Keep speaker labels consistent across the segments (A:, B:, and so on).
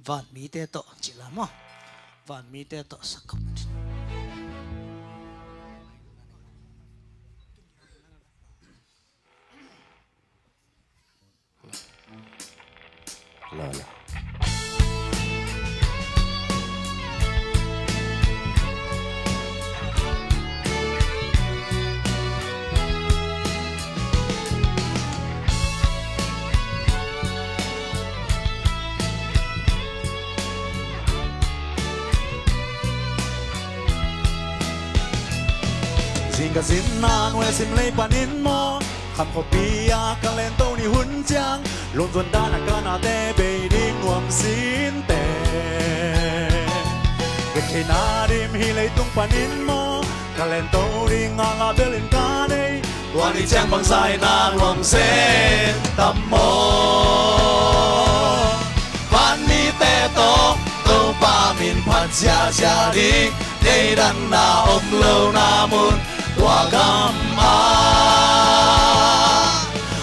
A: van mi te to chỉ là mo van mi te to sắc không
B: là
C: Zinga zinna nuôi sim lấy panin mo khăm khó bia càng lên tàu ni hun chang lộn ruột đa na kana te be đi nguam xin te việc khi na đêm hi lấy tung panin mo càng lên tàu đi ngang ngã bên lên ca đây tua đi chang bằng sai na nguam sen tâm mo van mi te to tàu ba min phat cha cha đi đây đằng na ôm lâu na mun tua gam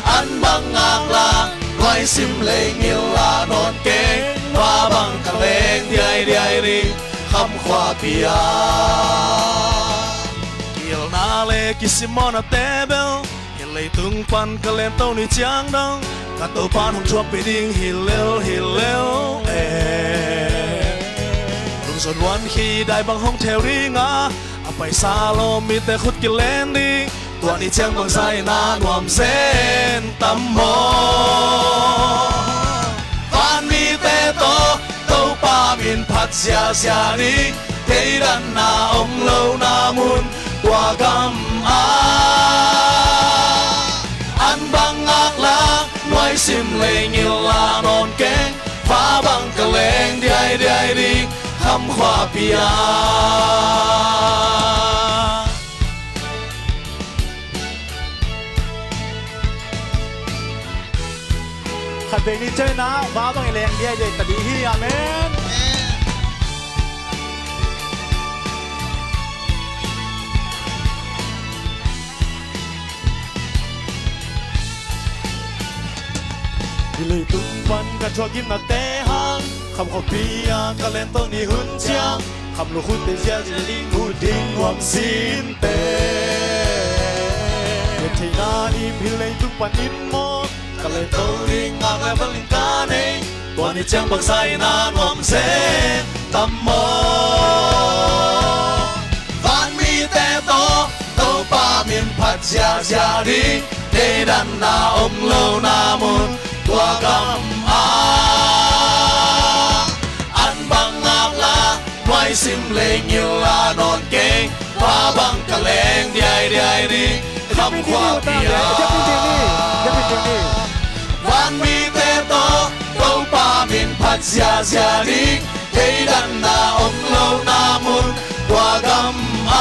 C: an bang ngang la quay sim lệ nhiều la non keng hoa bang càng lên đi ai đi khăm khoa pia kiel na le kisimona tebel kiel lệ tung pan càng lên tàu ni chang dong cả tàu pan hong chua pe ding hilel lung son wan khi đại bang hong theo đi ngãไปซาโลมีแต่ขุดกิเลนดีตัวนี้เชียงบางไซนานวมเส้นตำโมฟานมีแต่โตโตปามินพัดเสียเสียดีเทดันนาอมโลนามุนตัวกำอันบังอักลาหน่วยซิมเลงิลลานอนแกงฟ้าบังกะเลงดีคำขวาพิยาขัดเพลงนี้เจอนะฟ้าบังแรงเดียดตดีฮีอาเมนที่เลยตุ้งมันกันชัวกินมาเตะหังคำขอปีกันเล่นต้องนี่หุ่นเชียงคำลูกหุ่นเตะเชียจะดิ้งหูดิ้งหวังสินเตะเด็กที่นาอิมที่เลยตุ้งปันอินมอกันเล่นต้องดิ้งงางและบังลิงกาเนตัวนี้เชียงบังไซนานหวังเซนตัมโมฟันมีแต่โตโตปามินพัดเชียเชียดิ้งเดดันนาอมโลนามุนตัวกำอันบังอาบลาไว้ซิมเลงยิลานอนเก่งฟ้าบังกะเลงดีคำความเพียรวันมีเตโตโตปามินพัดเสียดีเทดันนาอมโลนามุนตัวกำ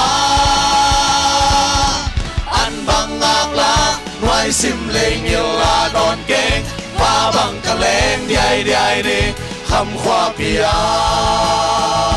C: อันบังอาบลาไว้ซิมเลงยิลานอนเก่งฟ้าบังกะเลงดีคำความเพียร